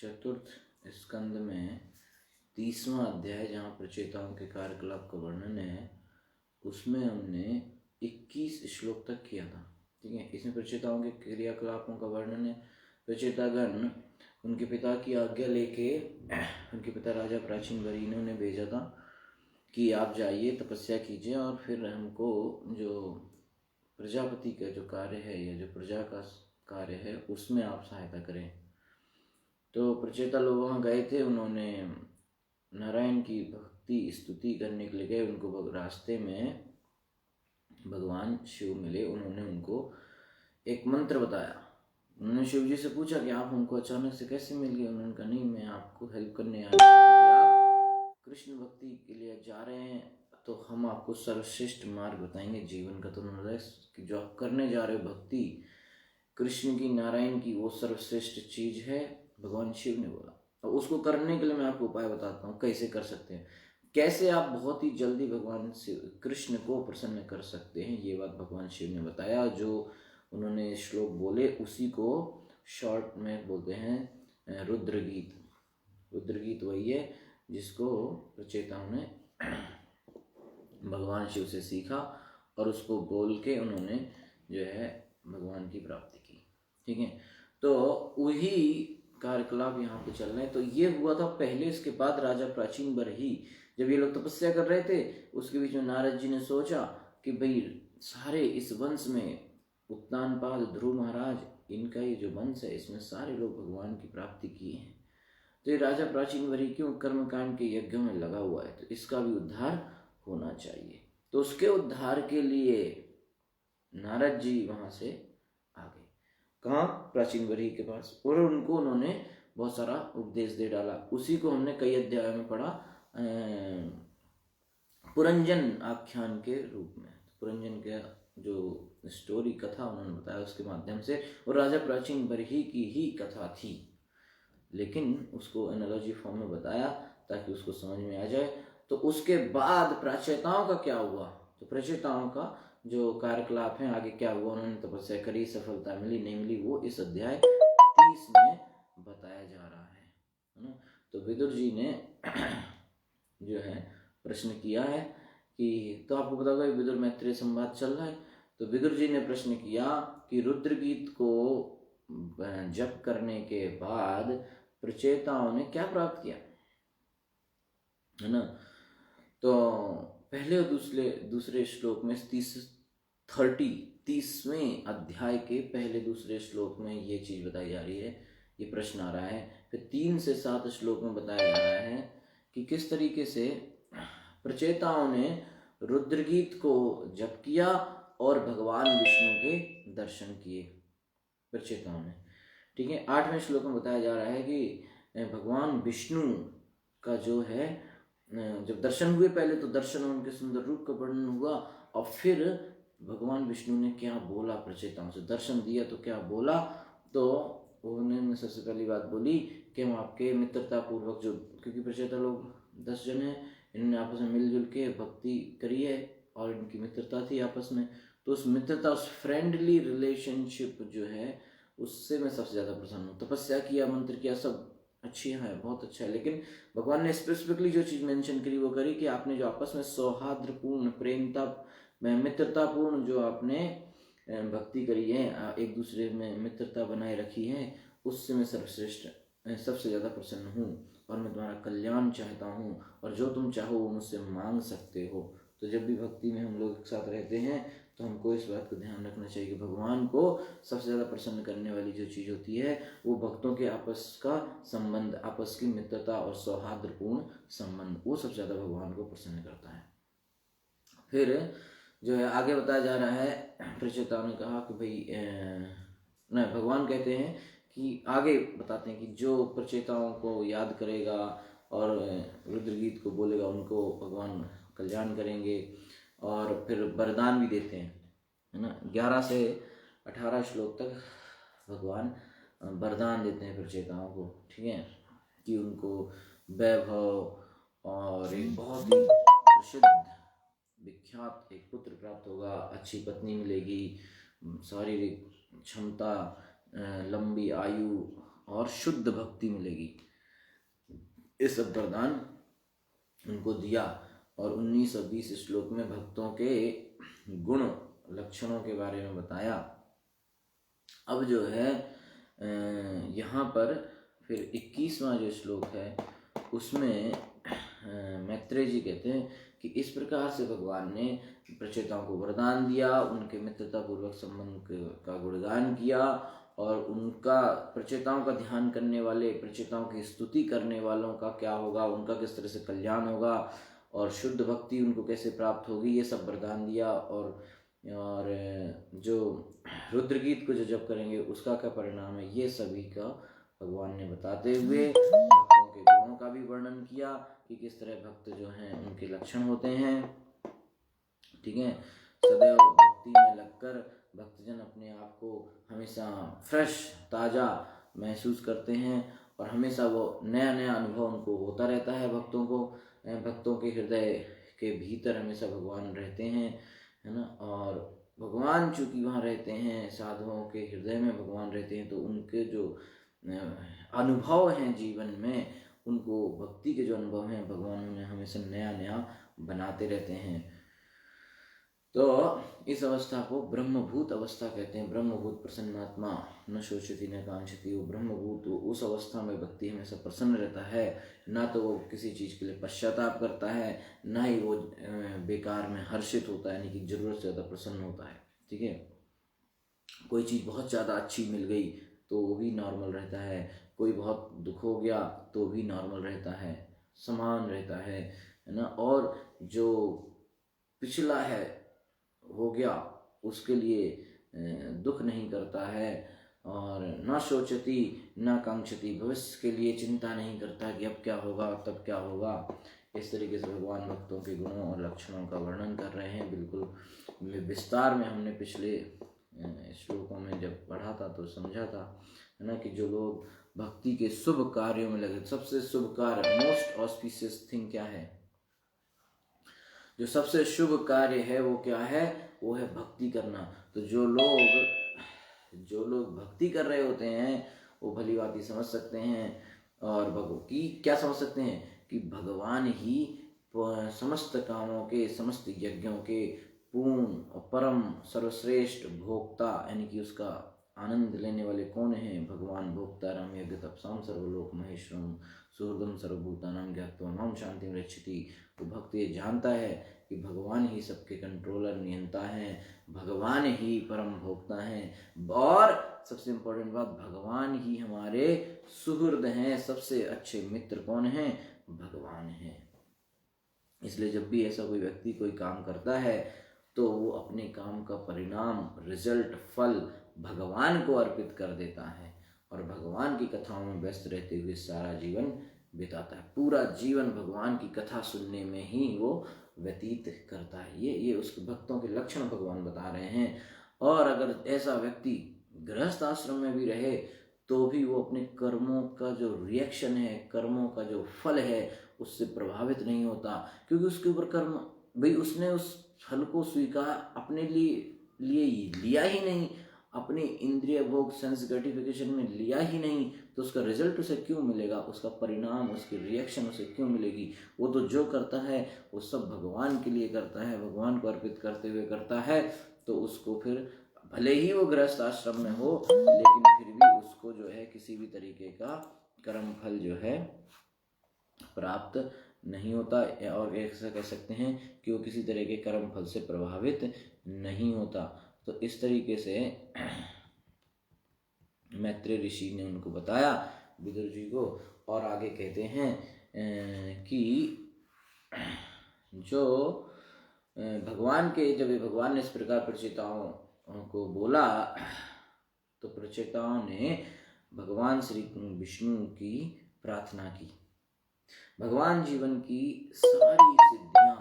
चतुर्थ स्कंद में 30वां अध्याय जहाँ प्रचेताओं के कार्यकलाप का वर्णन है, उसमें हमने 21 श्लोक तक किया था। ठीक है, इसमें प्रचेताओं के क्रियाकलापों का वर्णन है। प्रचेतागण उनके पिता की आज्ञा लेके उनके पिता राजा प्राचीन वरीनों ने भेजा था कि आप जाइए, तपस्या कीजिए और फिर हमको जो प्रजापति का जो कार्य है या जो प्रजा का कार्य है उसमें आप सहायता करें। तो प्रचेता लोग वहाँ गए थे, उन्होंने नारायण की भक्ति स्तुति करने के लिए गए। उनको रास्ते में भगवान शिव मिले। उन्होंने उनको एक मंत्र बताया। उन्होंने शिव जी से पूछा कि आप हमको अचानक से कैसे मिल गए। उन्होंने कहा नहीं, मैं आपको हेल्प करने आया हूँ, क्योंकि आप कृष्ण भक्ति के लिए जा रहे हैं तो हम आपको सर्वश्रेष्ठ मार्ग बताएंगे जीवन का। तो उन्होंने कि जो आप करने जा रहे हो भक्ति कृष्ण की, नारायण की, वो सर्वश्रेष्ठ चीज है, भगवान शिव ने बोला। और उसको करने के लिए मैं आपको उपाय बताता हूँ कैसे कर सकते हैं, कैसे आप बहुत ही जल्दी भगवान शिव कृष्ण को प्रसन्न कर सकते हैं। ये बात भगवान शिव ने बताया। जो उन्होंने श्लोक बोले उसी को शॉर्ट में बोलते हैं रुद्र गीत। रुद्र गीत वही है जिसको प्रचेताओं ने भगवान शिव से सीखा और उसको बोल के उन्होंने जो है भगवान की प्राप्ति की। ठीक है, तो वही कार्यकलाप यहाँ पे चल रहे हैं। तो ये हुआ था पहले। इसके बाद राजा प्राचीन बरही, जब ये लोग तपस्या कर रहे थे, उसके बीच में नारद जी ने सोचा कि भाई सारे इस वंश में उत्तानपाद, ध्रुव महाराज, इनका ये जो वंश है इसमें सारे लोग भगवान की प्राप्ति किए हैं। तो ये राजा प्राचीन वरी क्यों कर्मकांड के यज्ञों में लगा हुआ है, तो इसका भी उद्धार होना चाहिए। तो उसके उद्धार के लिए नारद जी वहां से आ गए। कहाँ? प्राचीन वरी के पास। और उनको उन्होंने बहुत सारा उपदेश दे डाला। उसी को हमने कई अध्यायों में पढ़ा पुरंजन आख्यान के रूप में। पुरंजन का जो स्टोरी कथा उन्होंने बताया उसके माध्यम से, और राजा प्राचीन बरही की ही कथा थी, लेकिन उसको एनालॉजी फॉर्म में बताया ताकि उसको समझ में आ जाए। तो उसके बाद प्रचेताओं का क्या हुआ, तो प्रचेताओं का जो कार्यकलाप है आगे क्या हुआ, उन्होंने तपस्या करी, सफलता मिली नहीं मिली, वो इस अध्याय 30 में बताया जा रहा है ना। तो विदुर जी ने जो है प्रश्न किया है कि, तो आपको पता होगा विदुर मैत्रेय संवाद चल रहा है। तो विदुर जी ने प्रश्न किया कि रुद्र गीत को जप करने के बाद प्रचेताओं ने क्या प्राप्त किया, है ना। तो पहले और दूसरे श्लोक में 30वें अध्याय के पहले दूसरे श्लोक में ये चीज बताई जा रही है, ये प्रश्न आ रहा है। फिर 3 से 7 श्लोक में बताया जा रहा है कि किस तरीके से प्रचेताओं ने रुद्रगीत को जप किया और भगवान विष्णु के दर्शन किए प्रचेताओं ने। ठीक है, 8वें श्लोक में बताया जा रहा है कि भगवान विष्णु का जो है जब दर्शन हुए, पहले तो दर्शन उनके सुंदर रूप का वर्णन हुआ, और फिर भगवान विष्णु ने क्या बोला प्रचेताओं से, दर्शन दिया तो क्या बोला। तो उन्होंने सबसे पहली बात बोली कि हम आपके मित्रता पूर्वक, जो क्योंकि प्रचेता लोग 10 जन हैं, इन्होंने आपस में मिलजुल के भक्ति करी है और इनकी मित्रता थी आपस में, तो उस मित्रता, उस फ्रेंडली रिलेशनशिप जो है उससे मैं सबसे ज़्यादा प्रसन्न हूँ। तपस्या किया, मंत्र किया, सब अच्छी है, बहुत अच्छा है, लेकिन भगवान ने स्पेसिफिकली जो चीज़ मेंशन करी वो करी कि आपने जो आपस में सौहार्दपूर्ण, प्रेमता, मित्रतापूर्ण जो आपने भक्ति करी है, एक दूसरे में मित्रता बनाए रखी है, उससे मैं सर्वश्रेष्ठ, सबसे ज़्यादा प्रसन्न हूँ और मैं तुम्हारा कल्याण चाहता हूँ, और जो तुम चाहो वो मुझसे मांग सकते हो। तो जब भी भक्ति में हम लोग एक साथ रहते हैं तो हमको इस बात का ध्यान रखना चाहिए कि भगवान को सबसे ज़्यादा प्रसन्न करने वाली जो चीज़ होती है वो भक्तों के आपस का संबंध, आपस की मित्रता और सौहार्दपूर्ण संबंध, वो सबसे ज़्यादा भगवान को प्रसन्न करता है। फिर जो है आगे बताया जा रहा है, प्रचेताओं ने कहा कि भाई नहीं, भगवान कहते हैं कि आगे बताते हैं कि जो प्रचेताओं को याद करेगा और रुद्रगीत को बोलेगा उनको भगवान कल्याण करेंगे, और फिर वरदान भी देते हैं, है ना। 11 से 18 श्लोक तक भगवान वरदान देते हैं प्रचेताओं को। ठीक है, कि उनको वैभव और एक बहुत ही प्रसिद्ध विख्यात एक पुत्र प्राप्त होगा, अच्छी पत्नी मिलेगी, शारीरिक क्षमता, लंबी आयु, और शुद्ध भक्ति मिलेगी। ये सब वरदान उनको दिया और 19 और 20 श्लोक में भक्तों के गुण लक्षणों के बारे में बताया। अब जो है यहाँ पर फिर 21वां जो श्लोक है उसमें मैत्रेय जी कहते हैं कि इस प्रकार से भगवान ने प्रचेताओं को वरदान दिया, उनके मित्रता पूर्वक संबंध का गुणगान किया और उनका प्रचेताओं का ध्यान करने वाले, प्रचेताओं की स्तुति करने वालों का क्या होगा, उनका किस तरह से कल्याण होगा और शुद्ध भक्ति उनको कैसे प्राप्त होगी, ये सब वरदान दिया। और जो रुद्र गीत को जो जप करेंगे उसका क्या परिणाम है, ये सभी का भगवान ने बताते हुए भक्तों के गुणों का भी वर्णन किया कि किस तरह भक्त जो हैं उनके लक्षण होते हैं। ठीक है, सदैव भक्ति में लगकर भक्तजन अपने आप को हमेशा फ्रेश ताज़ा महसूस करते हैं और हमेशा वो नया नया अनुभव उनको होता रहता है। भक्तों के हृदय के भीतर हमेशा भगवान रहते हैं, है ना। और भगवान चूँकि वहाँ रहते हैं, साधुओं के हृदय में भगवान रहते हैं, तो उनके जो अनुभव हैं जीवन में, उनको भक्ति के जो अनुभव हैं भगवान उन्हें हमेशा नया नया बनाते रहते हैं। तो इस अवस्था को ब्रह्मभूत अवस्था कहते हैं। ब्रह्मभूत प्रसन्नात्मा न शोचती न कांक्षति। वो ब्रह्मभूत, वो उस अवस्था में व्यक्ति हमेशा प्रसन्न रहता है, ना तो वो किसी चीज़ के लिए पश्चाताप करता है, ना ही वो बेकार में हर्षित होता है, यानी कि जरूरत से ज़्यादा प्रसन्न होता है। ठीक है, कोई चीज़ बहुत ज़्यादा अच्छी मिल गई तो वो भी नॉर्मल रहता है, कोई बहुत दुख हो गया तो भी नॉर्मल रहता है, समान रहता है ना। और जो पिछला है हो गया उसके लिए दुख नहीं करता है, और न शोचती न कांक्षती, भविष्य के लिए चिंता नहीं करता कि अब क्या होगा तब क्या होगा। इस तरीके से भगवान भक्तों के गुणों और लक्षणों का वर्णन कर रहे हैं। बिल्कुल विस्तार में हमने पिछले श्लोकों में जब पढ़ा था तो समझा था, है ना, कि जो लोग भक्ति के शुभ कार्यों में लगे, सबसे शुभ कार्य, मोस्ट ऑस्पिशियस थिंग क्या है, जो सबसे शुभ कार्य है वो क्या है, वो है भक्ति करना। तो जो लोग भक्ति कर रहे होते हैं वो भली बात ही समझ सकते हैं और की क्या समझ सकते हैं कि भगवान ही समस्त कामों के, समस्त यज्ञों के पूर्ण और परम सर्वश्रेष्ठ भोक्ता, यानी कि उसका आनंद लेने वाले कौन हैं, भगवान भोक्तारम यज्ञ तपसाम सर्वलोक महेश्वरम सुहृदम सर्वभूतानां ज्ञात्वा मां शांतिं रक्षति। तो भक्त ये जानता है कि भगवान ही सबके कंट्रोलर, नियंता हैं, भगवान ही परम भोक्ता हैं और सबसे इम्पोर्टेंट बात, भगवान ही हमारे सुहृद हैं। सबसे अच्छे मित्र कौन हैं, भगवान हैं। इसलिए जब भी ऐसा कोई व्यक्ति कोई काम करता है तो वो अपने काम का परिणाम, रिजल्ट, फल भगवान को अर्पित कर देता है और भगवान की कथाओं में व्यस्त रहते हुए सारा जीवन बिताता है। पूरा जीवन भगवान की कथा सुनने में ही वो व्यतीत करता है। ये उसके भक्तों के लक्षण भगवान बता रहे हैं। और अगर ऐसा व्यक्ति गृहस्थ आश्रम में भी रहे तो भी वो अपने कर्मों का जो रिएक्शन है, कर्मों का जो फल है, उससे प्रभावित नहीं होता, क्योंकि उसके ऊपर कर्म, भाई उसने उस फल को स्वीकार अपने लिए लिया ही नहीं, अपने इंद्रिय भोग, सेंस ग्रेटिफिकेशन में लिया ही नहीं, तो उसका रिजल्ट उसे क्यों मिलेगा, उसका परिणाम, उसकी रिएक्शन उसे क्यों मिलेगी। वो तो जो करता है वो सब भगवान के लिए करता है, भगवान को अर्पित करते हुए करता है। तो उसको फिर भले ही वो गृहस्थ आश्रम में हो, लेकिन फिर भी उसको जो है किसी भी तरीके का कर्म फल जो है प्राप्त नहीं होता, और ऐसा कह सकते हैं कि वो किसी तरह के कर्म फल से प्रभावित नहीं होता। तो इस तरीके से मैत्रेय ऋषि ने उनको बताया, विदुर जी को, और आगे कहते हैं कि जो भगवान ने इस प्रकार प्रचेताओं को बोला तो प्रचेताओं ने भगवान श्री विष्णु की प्रार्थना की। भगवान जीवन की सारी सिद्धियां,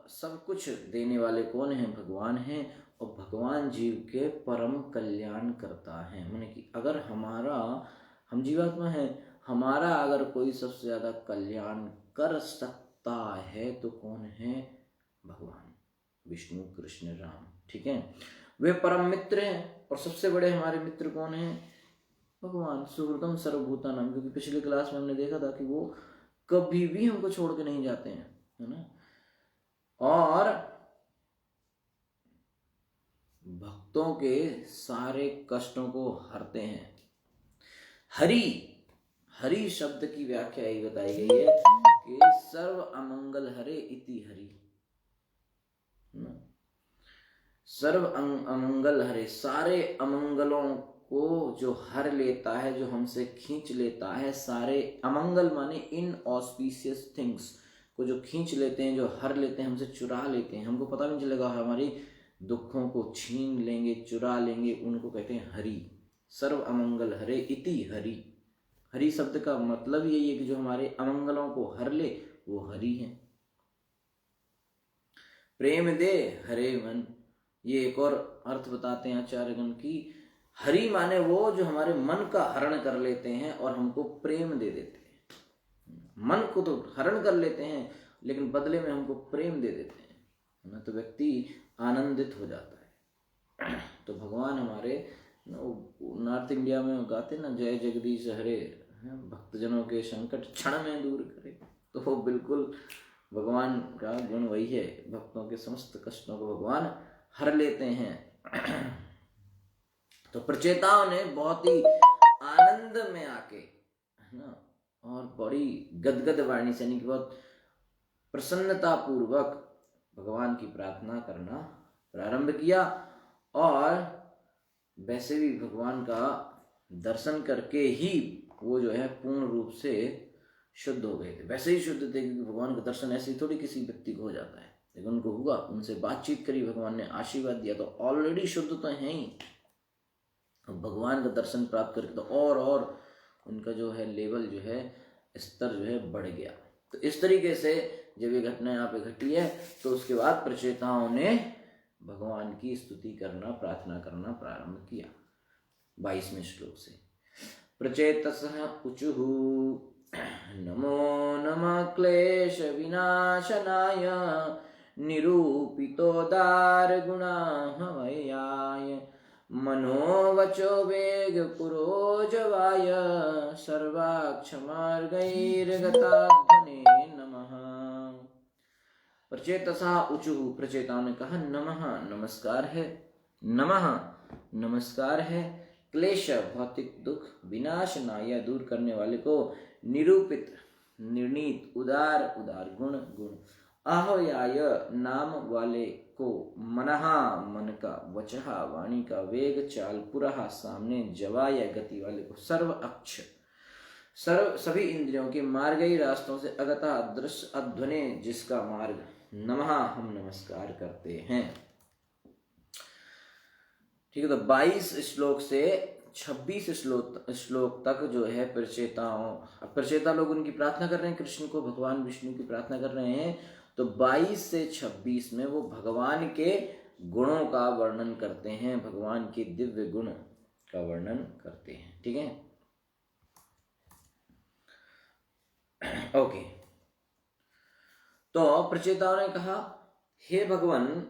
सब कुछ देने वाले कौन हैं, भगवान हैं, और भगवान जीव के परम कल्याण करता है। माने कि अगर हम जीवात्मा हैं, हमारा अगर कोई सबसे ज्यादा कल्याण कर सकता है तो कौन है, भगवान विष्णु, कृष्ण, राम। ठीक है, वे परम मित्र हैं। और सबसे बड़े हमारे मित्र कौन हैं, भगवान सुहृदम सर्वभूतानाम, क्योंकि पिछले क्लास में हमने देखा था कि वो कभी भी हमको छोड़ के नहीं जाते हैं, है ना। और भक्तों के सारे कष्टों को हरते हैं। हरि, हरि शब्द की व्याख्या यही बताई गई है कि सर्व अमंगल हरे इति हरि, सर्व अमंगल हरे, सारे अमंगलों को जो हर लेता है, जो हमसे खींच लेता है। सारे अमंगल माने इनऑस्पिशियस थिंग्स को जो खींच लेते हैं, जो हर लेते हैं, हमसे चुरा लेते हैं, हमको पता नहीं चलेगा, हमारी दुखों को छीन लेंगे, चुरा लेंगे, उनको कहते हैं हरि। सर्व अमंगल हरे इति हरि। हरि शब्द का मतलब यही है कि जो हमारे अमंगलों को हर ले वो हरि है। प्रेम दे हरे मन, ये एक और अर्थ बताते हैं आचार्यगण की हरि माने वो जो हमारे मन का हरण कर लेते हैं और हमको प्रेम दे देते हैं। मन को तो हरण कर लेते हैं लेकिन बदले में हमको प्रेम दे देते हैं, है ना, तो व्यक्ति आनंदित हो जाता है। तो भगवान हमारे नॉर्थ इंडिया में गाते ना, जय जगदीश हरे, भक्तजनों के संकट क्षण में दूर करे, तो वो बिल्कुल भगवान का गुण वही है। भक्तों के समस्त कष्टों को भगवान हर लेते हैं। तो प्रचेताओं ने बहुत ही आनंद में आके, है ना, और बड़ी गदगद वाणी से, यानी कि बहुत प्रसन्नता पूर्वक भगवान की प्रार्थना करना प्रारंभ किया। और वैसे भी भगवान का दर्शन करके ही वो जो है पूर्ण रूप से शुद्ध हो गए थे। वैसे ही शुद्ध थे क्योंकि भगवान का दर्शन ऐसे ही थोड़ी किसी व्यक्ति को हो जाता है, लेकिन उनको हुआ, उनसे बातचीत करी, भगवान ने आशीर्वाद दिया, तो ऑलरेडी शुद्ध तो है ही। भगवान का दर्शन प्राप्त करके तो और उनका जो है लेवल जो है, स्तर जो है बढ़ गया। तो इस तरीके से जब ये घटना यहाँ पे घटी है तो उसके बाद प्रचेताओं ने भगवान की स्तुति करना, प्रार्थना करना प्रारंभ किया। 22वें श्लोक से, प्रचेतसः ऊचुः नमो नमः क्लेश विनाशनाय निरूपितोदार गुणाहवयाय मनोवचो वेग पुरोजवाय सर्वाक्षमार्गैर्गताध्वने नमः। प्रचेतसा ऊचुः, प्रचेताओं ने कहा, नमः नमस्कार है, नमः नमस्कार है, क्लेश भौतिक दुख, विनाशनाय दूर करने वाले को, निरूपित निर्णीत, उदार उदार गुण गुण, आह्वयाय नाम वाले को, मनहा मन का, वचहा वाणी का, वेग चाल, पुरहा सामने, जवाय गति वाले को, सर्व अक्ष सर्व सभी इंद्रियों के मार्गई रास्तों से, अगता दृश्य अध्वने जिसका मार्ग, नमः हम नमस्कार करते हैं। ठीक है, तो 22 श्लोक से 26 श्लोक तक जो है प्रचेता लोग उनकी प्रार्थना कर रहे हैं, कृष्ण को, भगवान विष्णु की प्रार्थना कर रहे हैं। तो 22 से 26 में वो भगवान के गुणों का वर्णन करते हैं, भगवान के दिव्य गुण का वर्णन करते हैं। ठीक है, ओके। तो प्रचेताओं ने कहा, हे भगवान,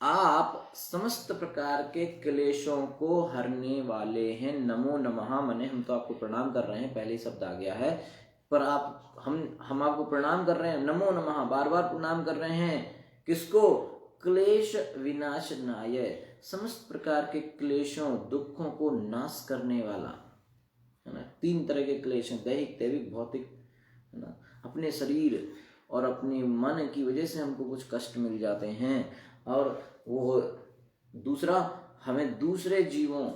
आप समस्त प्रकार के क्लेशों को हरने वाले हैं। नमो नमः माने हम तो आपको प्रणाम कर रहे हैं, पहले ही शब्द आ गया है, पर हम आपको प्रणाम कर रहे हैं, नमो नमः बार बार प्रणाम कर रहे हैं। किसको? क्लेश विनाशनाय, समस्त प्रकार के क्लेशों दुखों को नाश करने वाला, है ना। 3 तरह के क्लेश हैं, दैहिक, दैविक, भौतिक, है ना। अपने शरीर और अपने मन की वजह से हमको कुछ कष्ट मिल जाते हैं, और वो दूसरा, हमें दूसरे जीवों,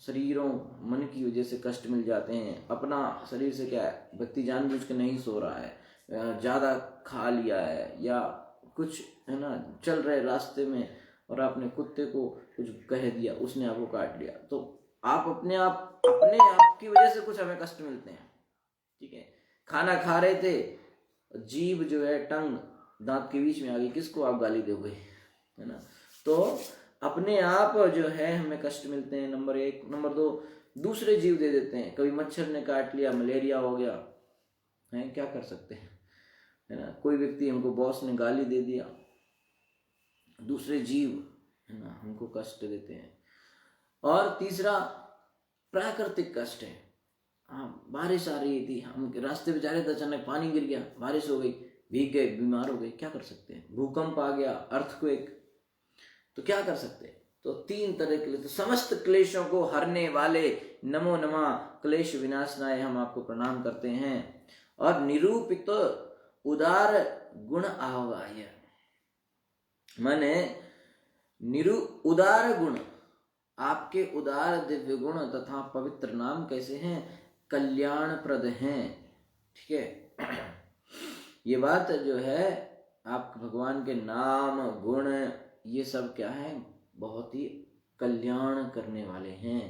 शरीरों, मन की वजह से कष्ट मिल जाते हैं। अपना शरीर से क्या है, व्यक्ति जानबूझ के नहीं सो रहा है, ज़्यादा खा लिया है, या कुछ, है ना, चल रहे रास्ते में और आपने कुत्ते को कुछ कह दिया, उसने आपको काट लिया, तो आप अपने आप की वजह से कुछ हमें कष्ट मिलते हैं। ठीक है, खाना खा रहे थे, जीभ जो है, टंग दांत के बीच में आ गई, किसको आप गाली दोगे, है ना। तो अपने आप जो है हमें कष्ट मिलते हैं, नंबर 1। नंबर 2, दूसरे जीव दे देते हैं। कभी मच्छर ने काट लिया, मलेरिया हो गया है, क्या कर सकते हैं, है ना। कोई व्यक्ति, हमको बॉस ने गाली दे दिया, दूसरे जीव, है ना, हमको कष्ट देते हैं। और तीसरा, प्राकृतिक कष्ट है। हाँ, बारिश आ रही थी, हम रास्ते पे जा रहे थे, अचानक पानी गिर गया, बारिश हो गई, भीग गए, बीमार हो गए, क्या कर सकते हैं। भूकंप आ गया, अर्थक्वेक, तो क्या कर सकते हैं। तो तीन तरह के लिए, तो समस्त क्लेशों को हरने वाले नमो नमः क्लेश विनाशनाय हम आपको प्रणाम करते हैं। और निरूपित उदार गुण आहवाय, माने उदार गुण, आपके उदार दिव्य गुण तथा पवित्र नाम कैसे हैं, कल्याणप्रद हैं। ठीक है, ये बात जो है, आप भगवान के नाम गुण ये सब क्या है, बहुत ही कल्याण करने वाले हैं।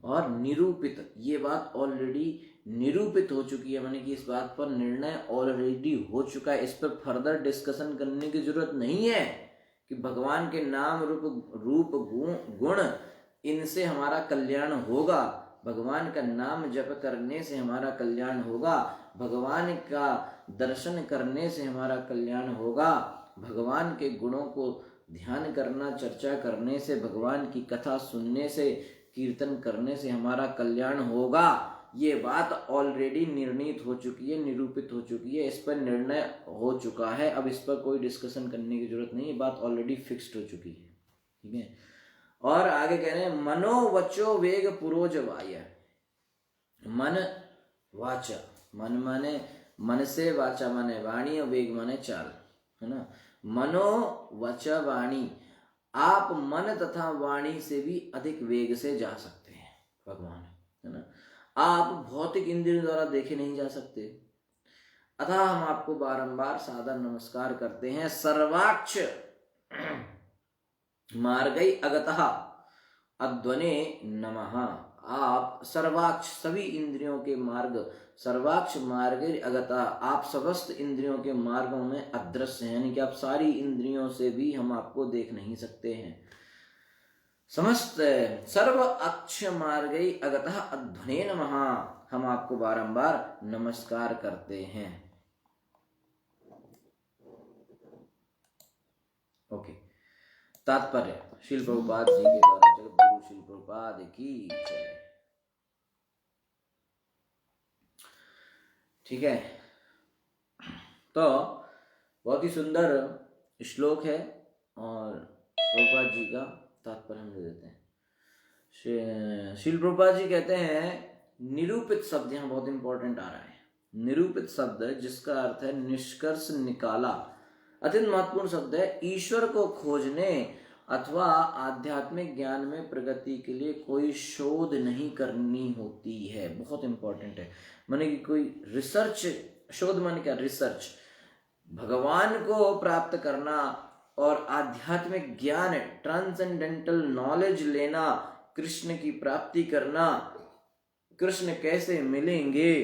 और निरूपित, ये बात ऑलरेडी निरूपित हो चुकी है, माने कि इस बात पर निर्णय ऑलरेडी हो चुका है, इस पर फर्दर डिस्कशन करने की जरूरत नहीं है कि भगवान के नाम रूप गुण इनसे हमारा कल्याण होगा, भगवान का नाम जप करने से हमारा कल्याण होगा, भगवान का दर्शन करने से हमारा कल्याण होगा, भगवान के गुणों को ध्यान करना, चर्चा करने से, भगवान की कथा सुनने से, कीर्तन करने से हमारा कल्याण होगा। ये बात ऑलरेडी निर्णीत हो चुकी है, निरूपित हो चुकी है, इस पर निर्णय हो चुका है, अब इस पर कोई डिस्कशन करने की जरूरत नहीं है, बात ऑलरेडी फिक्स्ड हो चुकी है। ठीक है, और आगे कह रहे हैं मनोवचो वेग पुरोज वाय, मन वाचा, मन माने मन से, वाचा माने वाणी, और वेग माने चाल, है ना। मनो वचा वाणी, आप मन तथा वाणी से भी अधिक वेग से जा सकते हैं भगवान, है ना। आप भौतिक इंद्रियों द्वारा देखे नहीं जा सकते, अतः हम आपको बारंबार सादर नमस्कार करते हैं। सर्वाक्ष मार्गै अगतः अध्वने नमः, आप सर्वाक्ष, सभी इंद्रियों के मार्ग, सर्वाक्ष मार्गे अगतः, आप समस्त इंद्रियों के मार्गों में अदृश्य हैं, यानी कि आप सारी इंद्रियों से भी हम आपको देख नहीं सकते हैं। समस्त सर्व अक्ष मार्गे अगतः अध्वने नमः, हम आपको बारंबार नमस्कार करते हैं। ओके, तात्पर्य श्रील प्रभुपाद जी के द्वारा, जगत गुरु श्रील प्रभुपाद की जय। ठीक है, तो बहुत ही सुंदर श्लोक है, और प्रभुपाद जी का तात्पर्य हम ले देते हैं। श्रील प्रभुपाद जी कहते हैं, निरूपित शब्द यहाँ बहुत इंपॉर्टेंट आ रहा है। निरूपित शब्द जिसका अर्थ है निष्कर्ष निकाला, अत्यंत महत्वपूर्ण शब्द है। ईश्वर को खोजने अथवा आध्यात्मिक ज्ञान में प्रगति के लिए कोई शोध नहीं करनी होती है, बहुत इंपॉर्टेंट है। माने कि कोई रिसर्च, शोध माने क्या, रिसर्च, भगवान को प्राप्त करना और आध्यात्मिक ज्ञान, ट्रांसेंडेंटल नॉलेज लेना, कृष्ण की प्राप्ति करना, कृष्ण कैसे मिलेंगे,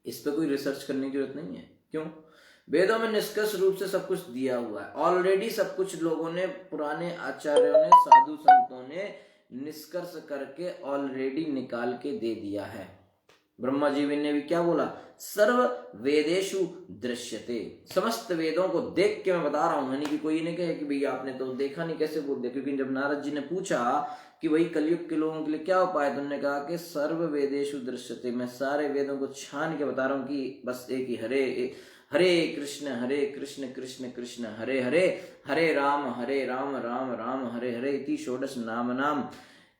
इस पे कोई रिसर्च करने की जरूरत नहीं है। क्यों? वेदों में निष्कर्ष रूप से सब कुछ दिया हुआ है ऑलरेडी, सब कुछ लोगों ने, पुराने आचार्यों ने, साधु संतों ने निष्कर्ष करके ऑलरेडी निकाल के दे दिया है। ब्रह्मा जी ने भी क्या बोला, सर्व वेदेषु दृश्यते, समस्त वेदों को देख के मैं बता रहा हूं, यानी कि कोई नहीं कहे कि भैया आपने तो देखा नहीं, कैसे बोल दिया। क्योंकि जब नारद जी ने पूछा कि वही कलयुग के लोगों के लिए क्या उपाय, तो उन्होंने कहा कि सर्व वेदेषु दृश्यते, मैं सारे वेदों को छान के बता रहा हूँ कि बस एक ही हरे कृष्ण कृष्ण कृष्ण हरे हरे, हरे राम राम राम हरे हरे, इति षोडश नाम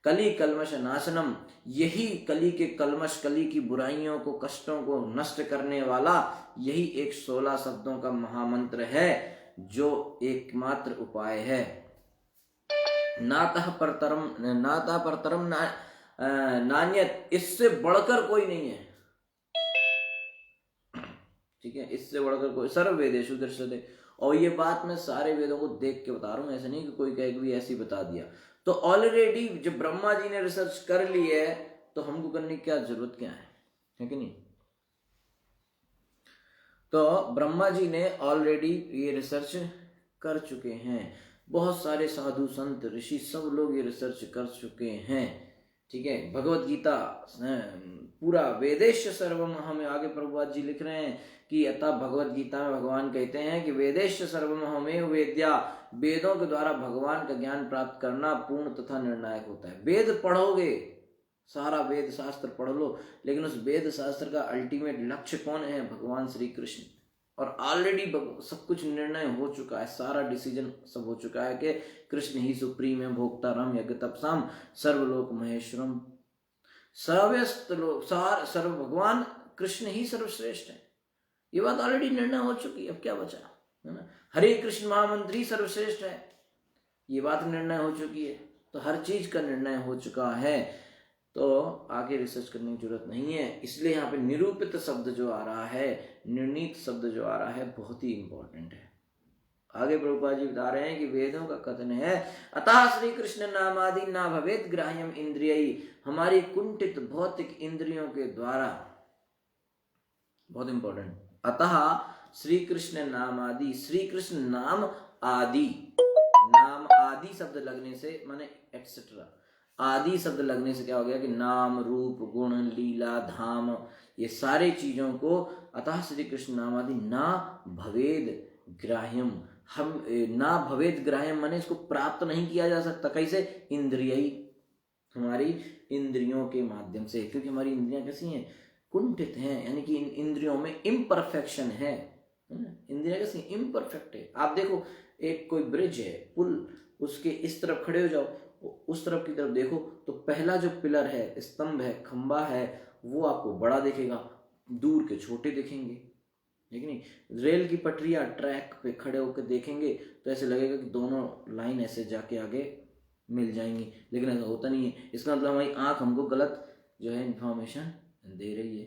कली कलमश नाशनम, यही कली के कलमश, कली की बुराइयों को, कष्टों को नष्ट करने वाला यही एक 16 शब्दों का महामंत्र है, जो एकमात्र उपाय है। नातः परतरम नान्यत, इससे बढ़कर कोई नहीं है। ठीक है, इससे बढ़कर कोई, सर्व वेदेषु दृश्यते, और ये बात मैं सारे वेदों को देख के बता रहा हूँ, ऐसा नहीं कि कोई कहे कि भी ऐसी बता दिया। तो ऑलरेडी जब ब्रह्मा जी ने रिसर्च कर ली है, तो हमको करने की क्या जरूरत क्या है कि नहीं। तो ब्रह्मा जी ने ऑलरेडी ये रिसर्च कर चुके हैं, बहुत सारे साधु संत ऋषि सब लोग ये रिसर्च कर चुके हैं। ठीक है, भगवत गीता पूरा वेदेश सर्वम, हमें आगे प्रभुपाद जी लिख रहे हैं कि अतः भगवत गीता में भगवान कहते हैं कि वेदेश सर्वम हमें वेद्या वेदों के द्वारा भगवान का ज्ञान प्राप्त करना पूर्ण तथा निर्णायक होता है। वेद पढ़ोगे, सारा वेद शास्त्र पढ़ लो, लेकिन उस वेद शास्त्र का अल्टीमेट लक्ष्य कौन है? भगवान श्री कृष्ण। और ऑलरेडी सब कुछ निर्णय हो चुका है, सारा डिसीजन सब हो चुका है कि कृष्ण ही सुप्रीम है, भोक्तारम यज्ञ तपसाम सर्वलोक महेश्वरम। सर्वस्त लोक सर्व भगवान कृष्ण ही सर्वश्रेष्ठ है। ये बात ऑलरेडी निर्णय हो चुकी है, अब क्या बचा, है ना। हरे कृष्ण महामंत्र ही सर्वश्रेष्ठ है, ये बात निर्णय हो चुकी है। तो हर चीज का निर्णय हो चुका है, तो आगे रिसर्च करने की जरूरत नहीं है। इसलिए यहाँ पे निरूपित शब्द जो आ रहा है, निर्णीत शब्द जो आ रहा है, बहुत ही इंपॉर्टेंट है। आगे प्रभुपाद जी बता रहे हैं कि वेदों का कथन है, अतः श्री कृष्ण नामादि ना भवेत ग्राह्यम इंद्रियई, हमारी कुंठित भौतिक इंद्रियों के द्वारा, बहुत इंपॉर्टेंट, अतः श्री कृष्ण नाम आदि, श्री कृष्ण नाम आदि, नाम आदि शब्द लगने से माने एक्सेट्रा, आदि शब्द लगने से क्या हो गया कि नाम रूप गुण लीला धाम ये सारे चीजों को, अतः श्री कृष्ण नाम आदि ना भवेद ग्राह्यम, हम ना भवेद ग्राह्यम माने इसको प्राप्त नहीं किया जा सकता। कैसे? इंद्रियई, हमारी इंद्रियों के माध्यम से, क्योंकि हमारी इंद्रियां कैसी हैं? कुंठित हैं, यानी कि इन इंद्रियों में इम्परफेक्शन है। इंद्रियां कैसी? इम्परफेक्ट है। आप देखो, एक कोई ब्रिज है, पुल, उसके इस तरफ खड़े हो जाओ, उस तरफ की तरफ देखो, तो पहला जो पिलर है, स्तंभ है, खंबा है, वो आपको बड़ा दिखेगा, दूर के छोटे दिखेंगे, है कि नहीं। रेल की पटरियां ट्रैक पे खड़े होकर देखेंगे तो ऐसे लगेगा कि दोनों लाइन ऐसे जाके आगे मिल जाएंगी, लेकिन ऐसा होता नहीं है। इसका मतलब हमारी आंख हमको गलत जो है इंफॉर्मेशन दे रही है।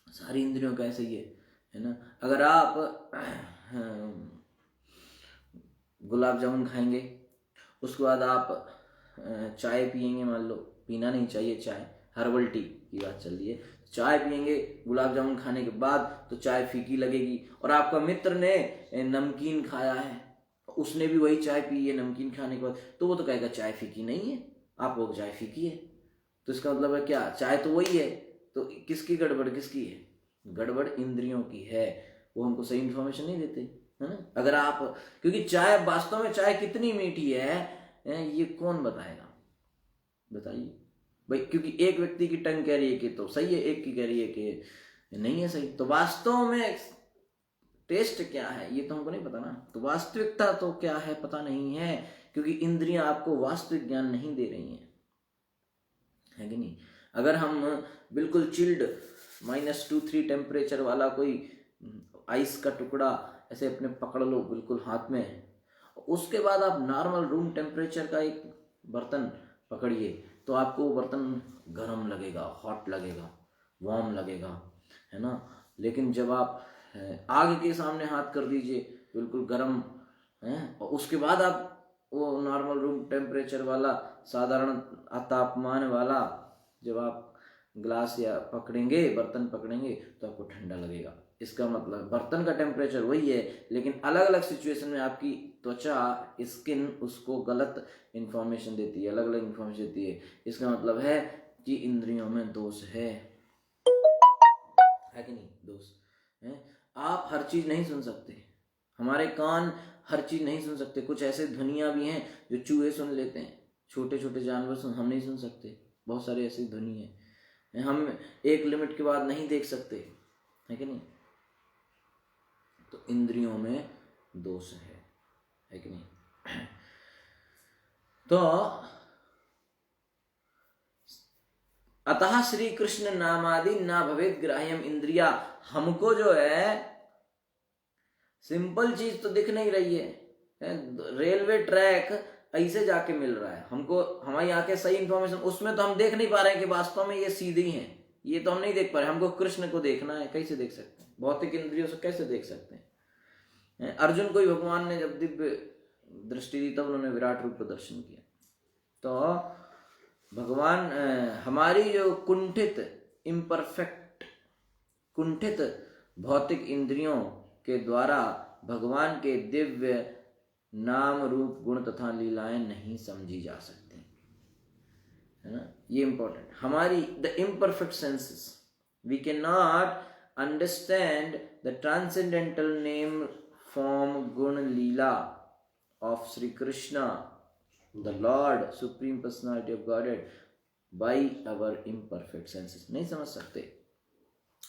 सारी इंद्रियों का ऐसे ही है ना। अगर आप गुलाब जामुन खाएंगे, उसके बाद आप चाय पियेंगे, मान लो पीना नहीं चाहिए चाय, हर्बल टी की बात चल रही है, चाय पियेंगे गुलाब जामुन खाने के बाद तो चाय फीकी लगेगी। और आपका मित्र ने नमकीन खाया है, उसने भी वही चाय पी है नमकीन खाने के बाद, तो वो तो कहेगा चाय फीकी नहीं है, आप लोग चाय फीकी है। तो इसका मतलब है क्या? चाय तो वही है, तो किसकी गड़बड़? किसकी है? गड़बड़ इंद्रियों की है, वो हमको सही इन्फॉर्मेशन नहीं देते, है ना। अगर आप, क्योंकि चाय वास्तव में चाय कितनी मीठी है ये कौन बताएगा? बताइए भाई, क्योंकि एक व्यक्ति की टंग कह रही है कि तो सही है, एक की कह रही है कि नहीं है सही, तो वास्तव में टेस्ट क्या है ये तो हमको नहीं पता ना। तो वास्तविकता तो क्या है पता नहीं है, क्योंकि इंद्रियां आपको वास्तविक ज्ञान नहीं दे रही हैं, है कि नहीं। अगर हम बिल्कुल चिल्ड -2-3 टेम्परेचर वाला कोई आइस का टुकड़ा ऐसे अपने पकड़ लो बिल्कुल हाथ में, उसके बाद आप नॉर्मल रूम टेम्परेचर का एक बर्तन पकड़िए, तो आपको वो बर्तन गर्म लगेगा, हॉट लगेगा, वार्म लगेगा, है ना। लेकिन जब आप आग के सामने हाथ कर दीजिए बिल्कुल गर्म है, और उसके बाद आप वो नॉर्मल रूम टेम्परेचर वाला साधारण तापमान वाला जब आप ग्लास या पकड़ेंगे, बर्तन पकड़ेंगे, तो आपको ठंडा लगेगा। इसका मतलब बर्तन का टेम्परेचर वही है, लेकिन अलग अलग सिचुएशन में आपकी त्वचा, स्किन उसको गलत इंफॉर्मेशन देती है, अलग अलग इंफॉर्मेशन देती है। इसका मतलब है कि इंद्रियों में दोष है कि नहीं? दोष है। आप हर चीज नहीं सुन सकते, हमारे कान हर चीज नहीं सुन सकते। कुछ ऐसे ध्वनियां भी हैं जो चूहे सुन लेते हैं, छोटे छोटे जानवर हम नहीं सुन सकते। बहुत सारे ऐसी ध्वनि है, हम एक लिमिट के बाद नहीं देख सकते, है कि नहीं। तो इंद्रियों में दोष है कि नहीं। तो अतः श्री कृष्ण नामादि ना भवेद ग्राह्यम इंद्रिया, हमको जो है सिंपल चीज तो दिख नहीं रही है, रेलवे ट्रैक ऐसे जाके मिल रहा है हमको, हमारी आंखें सही इंफॉर्मेशन, उसमें तो हम देख नहीं पा रहे हैं कि वास्तव में ये सीधी हैं, ये तो हम नहीं देख पा रहे। हमको कृष्ण को देखना है, कैसे देख सकते हैं? भौतिक इंद्रियों से कैसे देख सकते हैं? अर्जुन को भगवान ने जब दिव्य दृष्टि दी तब उन्होंने विराट रूप प्रदर्शन किया। तो भगवान हमारी जो कुंठित इम्परफेक्ट कुंठित भौतिक इंद्रियों के द्वारा भगवान के दिव्य नाम रूप गुण तथा लीलाएं नहीं समझी जा सकती, है ना। ये इंपॉर्टेंट, हमारी the imperfect senses, we can not understand the transcendental name form guna lila of Sri Krishna, the Lord, Supreme Personality of Godhead, by our imperfect senses. नहीं समझ सकते।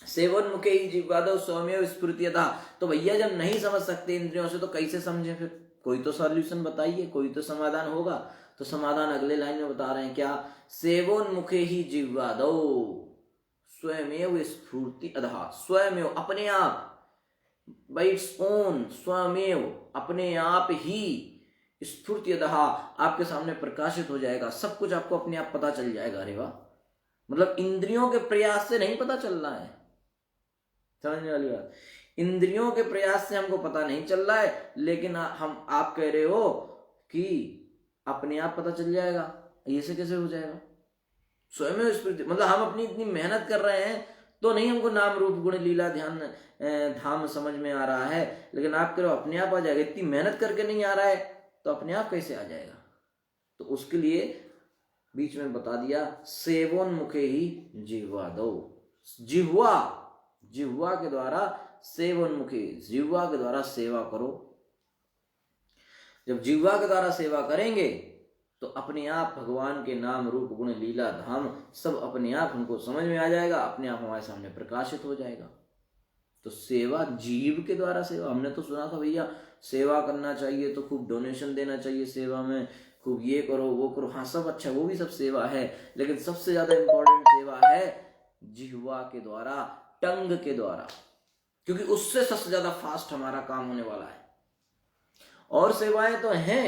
सेवोन्मुखे ही जिह्वादौ सौम्य स्फुरत्यतः। तो भैया जब नहीं समझ सकते इंद्रियों से तो कैसे समझे फिर? कोई तो सॉल्यूशन बताइए, कोई तो समाधान होगा। तो समाधान अगले लाइन में बता रहे हैं क्या? सेवोन्मुखे ही जिह्वादौ स्वयमेव स्फूर्ति अधः। स्वयमेव, अपने आप, बाई इट्स ओन, स्वयमेव, अपने आप ही, स्फूर्ति अधः, आपके सामने प्रकाशित हो जाएगा। सब कुछ आपको अपने आप पता चल जाएगा। अरे वाह, मतलब इंद्रियों के प्रयास से नहीं पता चल रहा है। समझने वाली बात, इंद्रियों के प्रयास से हमको पता नहीं चल रहा है, लेकिन आप कह रहे हो कि अपने आप पता चल जाएगा। ये से कैसे हो जाएगा? स्वयं स्फूर्ति, मतलब हम अपनी इतनी मेहनत कर रहे हैं तो नहीं हमको नाम रूप गुण लीला ध्यान धाम समझ में आ रहा है, लेकिन आप कह रहे हो अपने आप आ जाएगा। इतनी मेहनत करके नहीं आ रहा है तो अपने आप कैसे आ जाएगा? तो उसके लिए बीच में बता दिया, सेवोन्मुखे ही जिह्वादौ। जिह्वा के द्वारा, सेवोन्मुखे, जिह्वा के द्वारा सेवा करो। जब जिह्वा के द्वारा सेवा करेंगे तो अपने आप भगवान के नाम रूप गुण लीला धाम सब अपने आप हमको समझ में आ जाएगा, अपने आप हमारे सामने प्रकाशित हो जाएगा। तो सेवा, जीव के द्वारा सेवा। हमने तो सुना था भैया सेवा करना चाहिए तो खूब डोनेशन देना चाहिए, सेवा में खूब ये करो वो करो। हाँ सब अच्छा, वो भी सब सेवा है, लेकिन सबसे ज्यादा इंपॉर्टेंट सेवा है जिह्वा के द्वारा, टंग के द्वारा, क्योंकि उससे सबसे ज्यादा फास्ट हमारा काम होने वाला है। और सेवाएं तो हैं,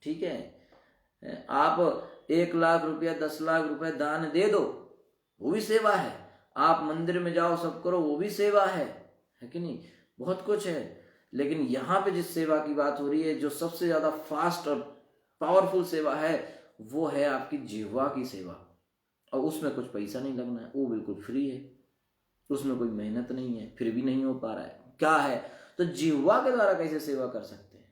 ठीक है, आप 1 लाख रुपया 10 लाख रुपए दान दे दो, वो भी सेवा है। आप मंदिर में जाओ सब करो, वो भी सेवा है कि नहीं? बहुत कुछ है, लेकिन यहाँ पे जिस सेवा की बात हो रही है, जो सबसे ज्यादा फास्ट और पावरफुल सेवा है, वो है आपकी जिह्वा की सेवा। और उसमें कुछ पैसा नहीं लगना है, वो बिल्कुल फ्री है, उसमें कोई मेहनत नहीं है, फिर भी नहीं हो पा रहा है। क्या है? तो जिह्वा के द्वारा कैसे सेवा कर सकते हैं,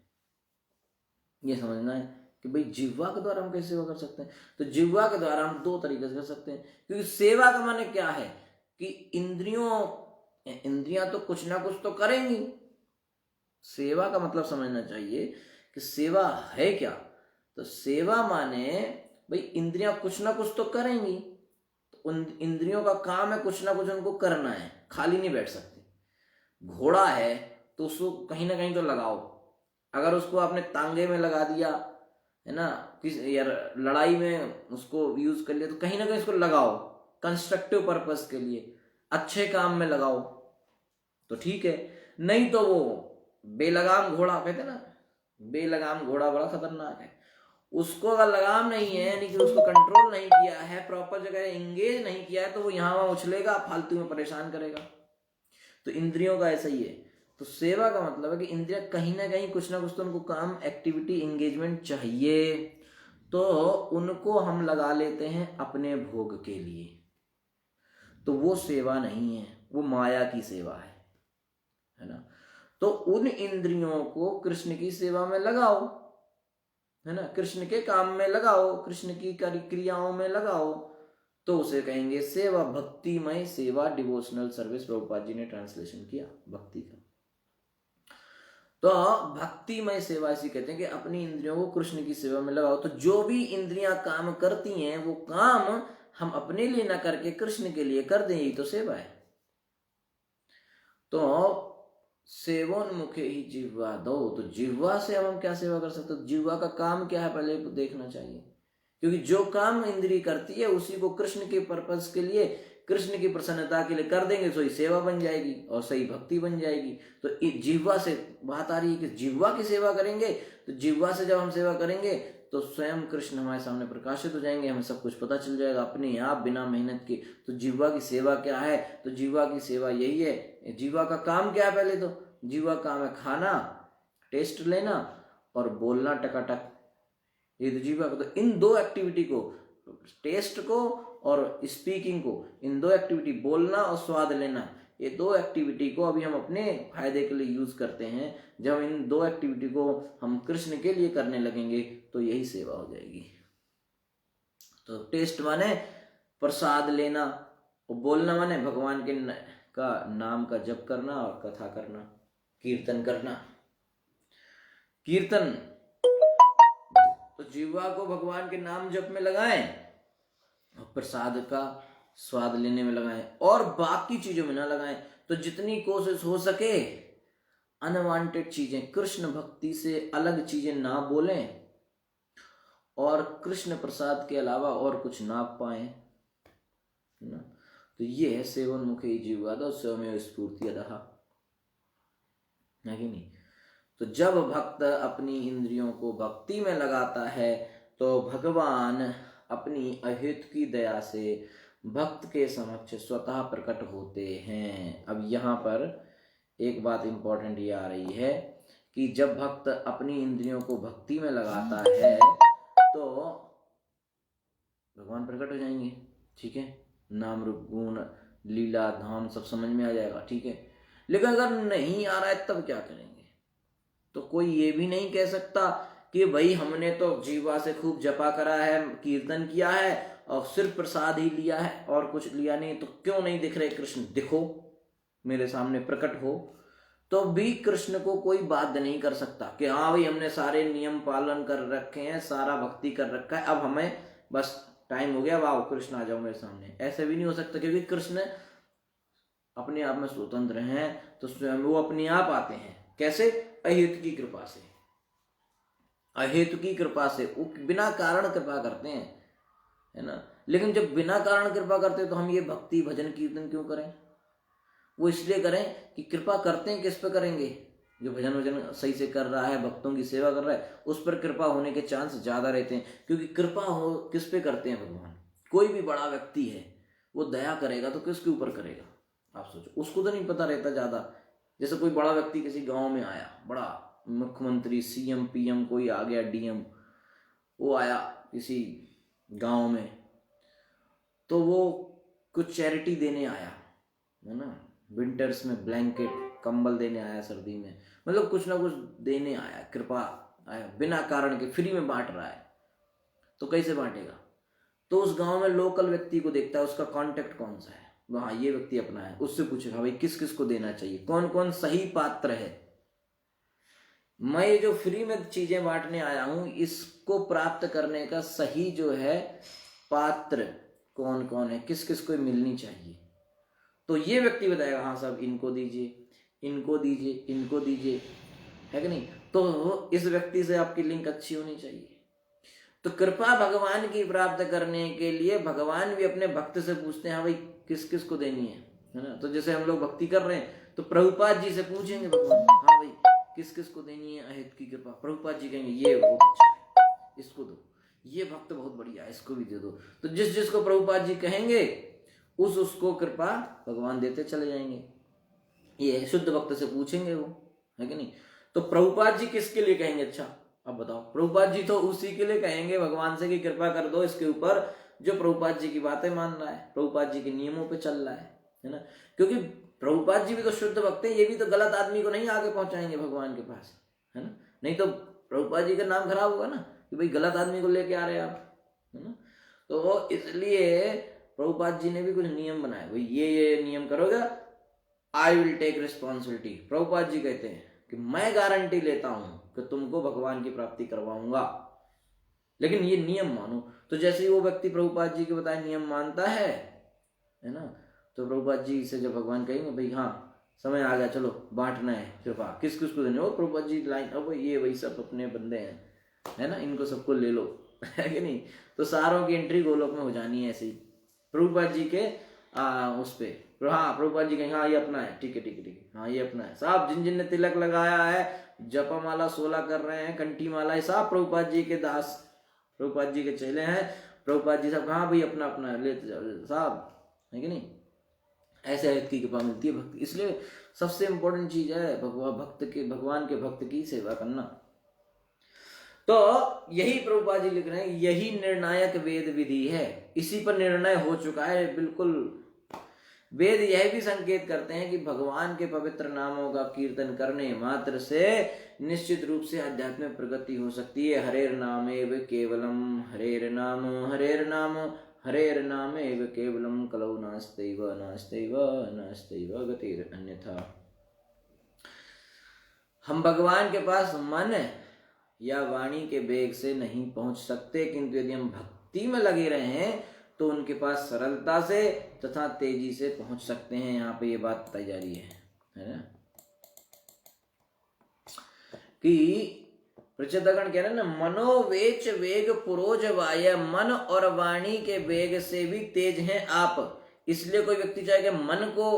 ये समझना है कि भाई जिह्वा के द्वारा हम कैसे सेवा कर सकते हैं। तो जिह्वा के द्वारा हम 2 तरीके से कर सकते हैं, क्योंकि सेवा का माने क्या है कि इंद्रियां तो कुछ ना कुछ तो करेंगी। सेवा का मतलब समझना चाहिए कि सेवा है क्या। तो सेवा माने भाई इंद्रियां कुछ ना कुछ तो करेंगी, तो उन इंद्रियों का काम है कुछ ना कुछ उनको करना है, खाली नहीं बैठ सकती। घोड़ा है तो उसको कहीं ना कहीं तो लगाओ। अगर उसको आपने तांगे में लगा दिया है ना, किस यार लड़ाई में उसको यूज कर लिया, तो कहीं ना कहीं उसको लगाओ, कंस्ट्रक्टिव पर्पस के लिए, अच्छे काम में लगाओ तो ठीक है। नहीं तो वो बेलगाम घोड़ा, कहते ना बेलगाम घोड़ा बड़ा खतरनाक है। उसको अगर लगाम नहीं है, यानी कि उसको कंट्रोल नहीं किया है, प्रॉपर जगह एंगेज नहीं किया है, तो वो यहाँ वहां उछलेगा, फालतू में परेशान करेगा। तो इंद्रियों का ऐसा ही है। तो सेवा का मतलब है कि इंद्रिया कहीं ना कहीं कुछ ना कुछ तो उनको काम, एक्टिविटी, एंगेजमेंट चाहिए, तो उनको हम लगा लेते हैं अपने भोग के लिए। तो वो सेवा नहीं है, वो माया की सेवा है ना। तो उन इंद्रियों को कृष्ण की सेवा में लगाओ, है ना, कृष्ण के काम में लगाओ, कृष्ण की क्रियाओं में लगाओ, तो उसे कहेंगे सेवा, भक्तिमय सेवा, डिवोशनल सर्विस। प्रभुपाद जी ने ट्रांसलेशन किया भक्ति का। तो भक्तिमय सेवा ऐसी कहते हैं कि अपनी इंद्रियों को कृष्ण की सेवा में लगाओ। तो जो भी इंद्रियां काम करती हैं वो काम हम अपने लिए ना करके कृष्ण के लिए कर दें, यही तो सेवा है। तो सेवोन्मुखे ही जिह्वा दो। तो जिह्वा से हम क्या सेवा कर सकते हैं? जिह्वा का काम क्या है पहले देखना चाहिए, क्योंकि जो काम इंद्रिय करती है उसी को कृष्ण के पर्पस के लिए, कृष्ण की प्रसन्नता के लिए कर देंगे, तो ही सेवा बन जाएगी और सही भक्ति बन जाएगी। तो जिह्वा से बात आ रही है कि जिह्वा की सेवा करेंगे, तो जिह्वा से जब हम सेवा करेंगे तो स्वयं कृष्ण हमारे सामने प्रकाशित हो जाएंगे, हमें सब कुछ पता चल जाएगा अपने आप, बिना मेहनत के। तो जिह्वा की सेवा क्या है? तो जिह्वा की सेवा यही है। जिह्वा का काम क्या है? पहले तो जिह्वा का काम है खाना, टेस्ट लेना और बोलना टकाटक, ये तो जिह्वा का। तो इन 2 एक्टिविटी को, टेस्ट को और स्पीकिंग को, इन 2 एक्टिविटी, बोलना और स्वाद लेना, ये 2 एक्टिविटी को अभी हम अपने फायदे के लिए यूज करते हैं। जब इन 2 एक्टिविटी को हम कृष्ण के लिए करने लगेंगे तो यही सेवा हो जाएगी। तो टेस्ट माने प्रसाद लेना, और बोलना माने भगवान के का नाम का जप करना और कथा करना, कीर्तन करना। कीर्तन तो जीवा को भगवान के नाम जप में लगाएं और प्रसाद का स्वाद लेने में लगाएं और बाकी चीजों में ना लगाएं। तो जितनी कोशिश हो सके अनवांटेड चीजें, कृष्ण भक्ति से अलग चीजें ना बोलें और कृष्ण प्रसाद के अलावा और कुछ ना पाए, है ना। तो ये है सेवन मुखे जीववाद स्वयं स्फूर्तियतः, है कि नहीं। तो जब भक्त अपनी इंद्रियों को भक्ति में लगाता है तो भगवान अपनी अहेतु की दया से भक्त के समक्ष स्वतः प्रकट होते हैं। अब यहाँ पर एक बात इंपॉर्टेंट ये आ रही है कि जब भक्त अपनी इंद्रियों को भक्ति में लगाता है तो भगवान प्रकट हो जाएंगे, ठीक है। नाम रूप गुण लीला धाम सब समझ में आ जाएगा, ठीक है। लेकिन अगर नहीं आ रहा है तब क्या करेंगे? तो कोई ये भी नहीं कह सकता कि भाई हमने तो जीवा से खूब जपा करा है, कीर्तन किया है और सिर्फ प्रसाद ही लिया है और कुछ लिया नहीं, तो क्यों नहीं दिख रहे कृष्ण? दिखो, मेरे सामने प्रकट हो। तो भी कृष्ण को कोई बाध्य नहीं कर सकता कि हाँ भाई हमने सारे नियम पालन कर रखे हैं, सारा भक्ति कर रखा है, अब हमें बस टाइम हो गया, वाह कृष्ण आ जाओ मेरे सामने। ऐसे भी नहीं हो सकता, क्योंकि कृष्ण अपने आप में स्वतंत्र हैं, तो स्वयं वो अपने आप आते हैं। कैसे? अहेतु की कृपा से, अहेतु की कृपा से, वो बिना कारण कृपा करते हैं, है ना। लेकिन जब बिना कारण कृपा करते तो हम ये भक्ति भजन कीर्तन क्यों करें? वो इसलिए करें कि कृपा करते हैं किस पे करेंगे? जो भजन वजन सही से कर रहा है, भक्तों की सेवा कर रहा है, उस पर कृपा होने के चांस ज्यादा रहते हैं। क्योंकि कृपा हो किस पे करते हैं भगवान? कोई भी बड़ा व्यक्ति है वो दया करेगा तो किसके ऊपर करेगा? आप सोचो, उसको तो नहीं पता रहता ज्यादा। जैसे कोई बड़ा व्यक्ति किसी गांव में आया, बड़ा मुख्यमंत्री, सीएम पीएम कोई आ गया, डीएम, वो आया किसी गांव में, तो वो कुछ चैरिटी देने आया, है ना। विंटर्स में ब्लैंकेट कंबल देने आया, सर्दी में, मतलब कुछ ना कुछ देने आया, कृपा आया, बिना कारण के फ्री में बांट रहा है। तो कैसे बांटेगा? तो उस गांव में लोकल व्यक्ति को देखता है, उसका कांटेक्ट कौन सा है, वहां ये व्यक्ति अपना है, उससे पूछेगा भाई किस किस को देना चाहिए, कौन कौन सही पात्र है। मैं ये जो फ्री में चीजें बांटने आया हूं, इसको प्राप्त करने का सही जो है पात्र कौन कौन है, किस किस को मिलनी चाहिए। तो ये व्यक्ति बताएगा हाँ साहब इनको दीजिए, इनको दीजिए, इनको दीजिए, है कि नहीं। तो इस व्यक्ति से आपकी लिंक अच्छी होनी चाहिए। तो कृपा भगवान की प्राप्त करने के लिए भगवान भी अपने भक्त से पूछते हैं हाँ भाई किस किस को देनी है ना। तो जैसे हम लोग भक्ति कर रहे हैं तो प्रभुपाद जी से पूछेंगे भगवान, हाँ भाई किस किस को देनी है अहेतु की कृपा। प्रभुपाद जी कहेंगे ये बहुत अच्छा है, इसको दो, ये भक्त बहुत बढ़िया है, इसको भी दे दो। तो जिस जिसको प्रभुपाद जी कहेंगे उसको कृपा भगवान देते चले जाएंगे। ये शुद्ध भक्त से पूछेंगे वो, है कि नहीं। तो प्रभुपाद जी किसके लिए कहेंगे? अच्छा अब बताओ, प्रभुपाद जी तो उसी के लिए कहेंगे भगवान से कि कृपा कर दो इसके ऊपर जो प्रभुपाद जी की बातें मान रहा है, प्रभुपाद जी के नियमों पे चल रहा है ना। क्योंकि प्रभुपाद जी भी तो शुद्ध भक्त हैं, ये भी तो गलत आदमी को नहीं आगे पहुंचाएंगे भगवान के पास, है ना। नहीं तो प्रभुपाद जी का नाम खराब होगा ना कि भाई गलत आदमी को लेके आ रहे हैं आप, है ना। तो इसलिए प्रभुपाद जी ने भी कुछ नियम बनाए, भाई ये नियम करोगे I will take responsibility. Prabhupad ji कहते हैं कि मैं गारंटी लेता हूं कि तुमको भगवान की प्राप्ति करवाऊंगा, लेकिन ये नियम मानो। तो जैसे ही वो व्यक्ति प्रभुपाद जी के बताए नियम मानता है ना, तो प्रभुपाद जी से जब भगवान कहेंगे भाई हाँ समय आ गया, चलो बांटना है कृपा, किस किस को देने हो, प्रभुपाद जी लाइन, अब ये वही सब अपने बंदे हैं, है ना, इनको सबको ले लो, है कि नहीं। तो सारों की एंट्री गोलोक में हो जानी है ऐसे ही प्रभुपाद जी के उस पे। हाँ प्रभुपाद जी कहेंगे हाँ ये अपना है, ठीक है ठीक है ठीक है, हाँ ये अपना है साहब। जिन जिन ने तिलक लगाया है, जपा माला 16 कर रहे हैं, कंठी माला है, साहब प्रभुपाद जी के दास, प्रभुपाद जी के चेले हैं, प्रभुपाद जी सब हाँ भाई अपना अपना लेते जाओ साहब, है कि नहीं। ऐसे अहेतु की कृपा मिलती है भक्ति। इसलिए सबसे इंपॉर्टेंट चीज है भगवान के भक्त की सेवा करना। तो यही प्रभुपाद जी लिख रहे हैं, यही निर्णायक वेद विधि है, इसी पर निर्णय हो चुका है बिल्कुल। वेद यह भी संकेत करते हैं कि भगवान के पवित्र नामों का कीर्तन करने मात्र से निश्चित रूप से आध्यात्मिक प्रगति हो सकती है। हरेर नामेव केवलम, हरेर नाम हरेर नाम हरेर नामेव केवलम, कलौ नास्त्यैव नास्त्यैव नास्त्यैव गतिरन्यथा। हम भगवान के पास मन या वाणी के वेग से नहीं पहुंच सकते, किंतु यदि हम भक्ति में लगे रहे हैं तो उनके पास सरलता से तथा तेजी से पहुंच सकते हैं। यहाँ पे ये बात बताई जा रही है ना, कि प्रचेतगण कह रहे हैं ना, मनोवेच वेग पुरोज वाय, मन और वाणी के वेग से भी तेज हैं आप। इसलिए कोई व्यक्ति चाहे कि मन को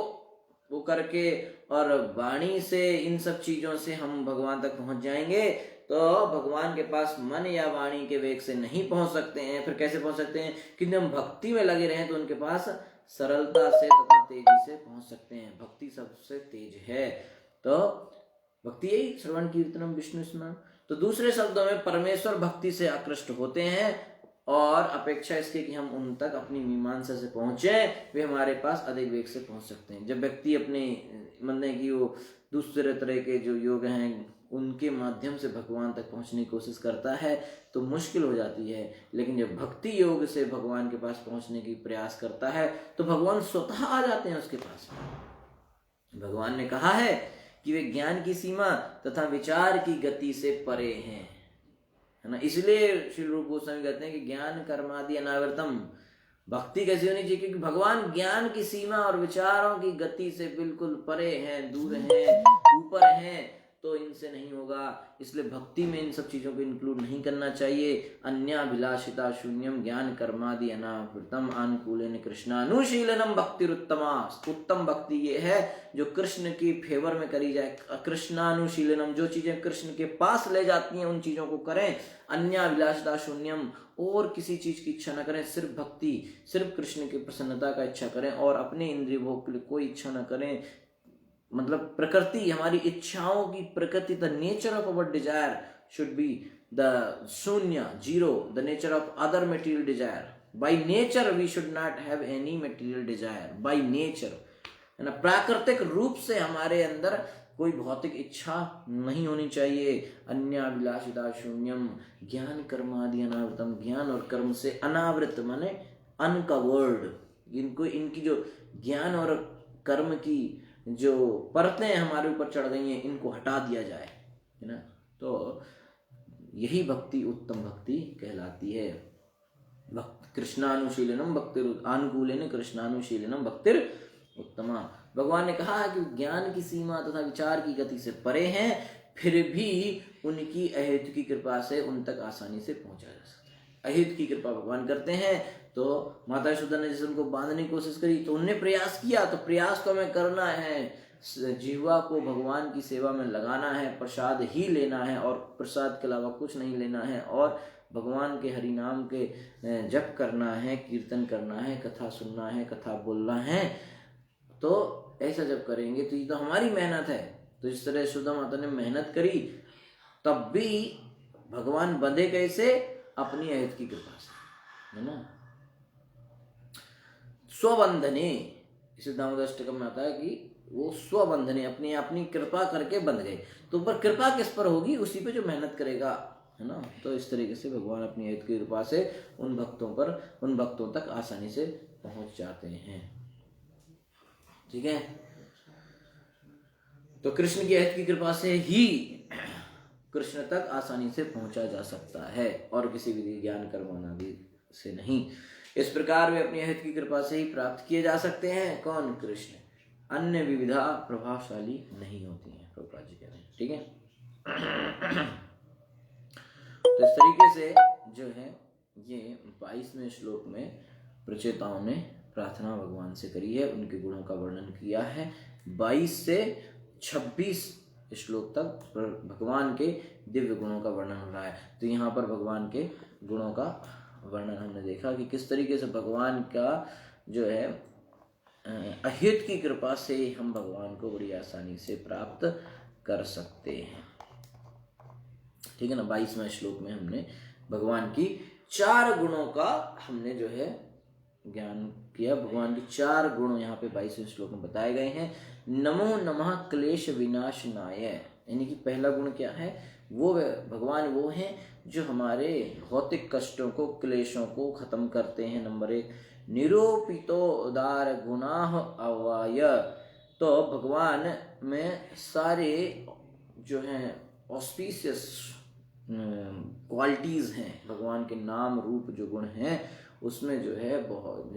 वो करके और वाणी से, इन सब चीजों से हम भगवान तक पहुंच जाएंगे, तो भगवान के पास मन या वाणी के वेग से नहीं पहुंच सकते हैं। फिर कैसे पहुंच सकते हैं? कि हम भक्ति में लगे रहें तो उनके पास सरलता से तथा तेजी से पहुंच सकते हैं। भक्ति सबसे तेज है। तो भक्ति यही श्रवण कीर्तनम विष्णु स्मरण। तो दूसरे शब्दों में परमेश्वर भक्ति से आकृष्ट होते हैं, और अपेक्षा इसके कि हम उन तक अपनी मीमांसा से पहुंचे, वे हमारे पास अधिक वेग से पहुंच सकते हैं। जब व्यक्ति अपने मतलब कि वो दूसरे तरह के जो योग हैं उनके माध्यम से भगवान तक पहुंचने की कोशिश करता है तो मुश्किल हो जाती है, लेकिन जब भक्ति योग से भगवान के पास पहुंचने की प्रयास करता है तो भगवान स्वतः आ जाते हैं उसके पास। भगवान ने कहा है कि वे ज्ञान की सीमा तथा विचार की गति से परे हैं, है ना। इसलिए श्री रूप गोस्वामी कहते हैं कि ज्ञान कर्मादि अनावृतम, भक्ति कैसी होनी चाहिए? क्योंकि भगवान ज्ञान की सीमा और विचारों की गति से बिल्कुल परे हैं, दूर हैं, ऊपर हैं, तो इनसे नहीं होगा। इसलिए भक्ति में इन सब चीजों को इंक्लूड नहीं करना चाहिए। अन्याभिलाषिता शून्यम ज्ञान कर्मादि अनावृतम अनुकूलेन कृष्णानुशीलनम भक्तिरुत्तमा। उत्तम भक्ति ये है जो कृष्ण की फेवर में करी जाए। कृष्णानुशीलनम, जो चीजें कृष्ण के पास ले जाती हैं उन चीजों को करें। अन्याभिलाषिता शून्यम, और किसी चीज की इच्छा न करें, सिर्फ भक्ति, सिर्फ कृष्ण की प्रसन्नता का इच्छा करें, और अपने इंद्रिय भोग के लिए कोई इच्छा न करें। मतलब प्रकृति, हमारी इच्छाओं की प्रकृति, the nature of our desire should be the शून्य, zero, the nature of other material desire. By nature we should not have any material desire, by nature, है ना। प्राकृतिक रूप से हमारे अंदर कोई भौतिक इच्छा नहीं होनी चाहिए। अन्याभिलाषिता शून्यम ज्ञान कर्मादि अनावृतम, ज्ञान और कर्म से अनावृत माने अनकवर्ड, इनको, इनकी जो ज्ञान और कर्म की जो परतें हमारे ऊपर चढ़ गई हैं इनको हटा दिया जाए, है ना। तो यही भक्ति उत्तम भक्ति कहलाती है। कृष्णानुशीलनम भक्तिर अनुकूलेन कृष्णानुशीलनम भक्तिर उत्तमा। भगवान ने कहा कि ज्ञान की सीमा तथा विचार की गति से परे हैं, फिर भी उनकी अहेतु की कृपा से उन तक आसानी से पहुंचा जा सकता है। अहेतु की कृपा भगवान करते हैं। तो माता यशोदा ने जैसे उनको बांधने की कोशिश करी तो उनने प्रयास किया, तो प्रयास तो हमें करना है, जीवा को भगवान की सेवा में लगाना है, प्रसाद ही लेना है और प्रसाद के अलावा कुछ नहीं लेना है, और भगवान के हरि नाम के जप करना है, कीर्तन करना है, कथा सुनना है, कथा बोलना है। तो ऐसा जब करेंगे तो ये तो हमारी मेहनत है। तो इस तरह यशोदा माता ने मेहनत करी, तब भी भगवान बंधे कैसे? अपनी अहित की कृपा से, है ना। स्वबंधने, इसे दामोदराष्टकम में आता है कि वो स्वबंधने, अपनी अपनी कृपा करके बंध गए। तो पर कृपा किस पर होगी? उसी पे जो मेहनत करेगा, है ना। तो इस तरीके से भगवान अपनी अहित की कृपा से उन भक्तों तक आसानी से पहुंच जाते हैं। ठीक है। तो कृष्ण की अहित की कृपा से ही कृष्ण तक आसानी से पहुंचा जा सकता है, और किसी विधि ज्ञान कर्म आदि से नहीं। इस प्रकार वे अपनी अहित की कृपा से ही प्राप्त किए जा सकते हैं। कौन? कृष्ण। अन्य विविधा प्रभावशाली नहीं होती हैं, प्रभुपाद जी कह रहे हैं। ठीक है। तो इस तरीके से जो है ये 22वें श्लोक में प्रचेताओं ने प्रार्थना भगवान से करी है, उनके गुणों का वर्णन किया है। 22 से 26 श्लोक तक भगवान के दिव्य गुणों का वर्णन हो रहा है। तो यहाँ पर भगवान के गुणों का वर्णन हमने देखा कि किस तरीके से भगवान का जो है अहित की कृपा से हम भगवान को बड़ी आसानी से प्राप्त कर सकते हैं। ठीक है ना। 22वें श्लोक में हमने भगवान की 4 गुणों का हमने जो है ज्ञान किया। भगवान के 4 गुण यहाँ पे 22वें श्लोक में बताए गए हैं। नमो नमः क्लेश विनाशनाय, यानी कि पहला गुण क्या है? वो भगवान वो हैं जो हमारे भौतिक कष्टों को, क्लेशों को खत्म करते हैं। नंबर 1, निरूपितो उदार गुणाह अवाय। तो भगवान में सारे जो हैं ऑस्पिशियस क्वालिटीज़ हैं, भगवान के नाम रूप जो गुण हैं उसमें जो है बहुत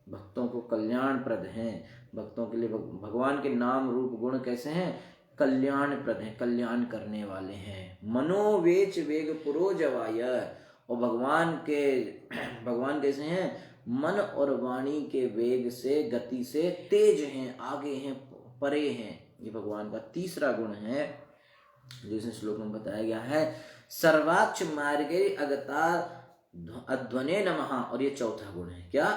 भक्तों को कल्याणप्रद हैं। भक्तों के लिए भगवान के नाम रूप गुण कैसे हैं? कल्याणप्रद हैं, कल्याण करने वाले हैं। मनोवेच वेग पुरोजवाय, और भगवान कैसे हैं? मन और वाणी के वेग से, गति से तेज हैं, आगे हैं, परे हैं। ये भगवान का तीसरा गुण है जो इस श्लोक में बताया गया है। सर्वाक्ष मार्गे अगता अध्वने नमः, और ये चौथा गुण है क्या?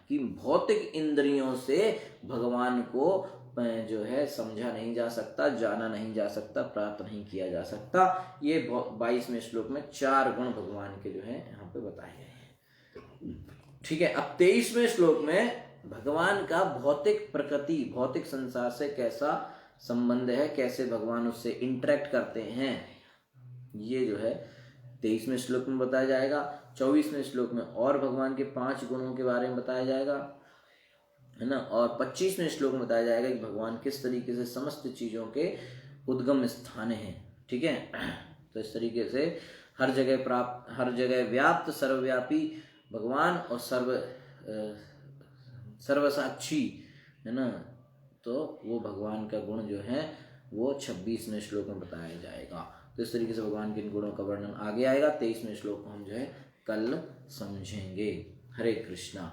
कि भौतिक इंद्रियों से भगवान को जो है समझा नहीं जा सकता, जाना नहीं जा सकता, प्राप्त नहीं किया जा सकता। ये 22वें श्लोक में 4 गुण भगवान के जो है यहाँ पे बताए गए हैं। ठीक है, अब 23वें श्लोक में भगवान का भौतिक प्रकृति, भौतिक संसार से कैसा संबंध है, कैसे भगवान उससे इंटरेक्ट करते हैं, ये जो है 23वें श्लोक में बताया जाएगा। 24वें श्लोक में और भगवान के 5 गुणों के बारे में बताया जाएगा, है ना। और 25वें श्लोक में बताया जाएगा कि भगवान किस तरीके से समस्त चीजों के उद्गम स्थान है। ठीक है, तो इस तरीके से हर जगह व्याप्त, सर्वव्यापी भगवान और सर्वसाक्षी, है ना। तो वो भगवान का गुण जो है वो 26वें श्लोक में बताया जाएगा। तो इस तरीके से भगवान के इन गुणों का वर्णन आगे आएगा। 23वें श्लोक को हम जो है कल समझेंगे। हरे कृष्णा।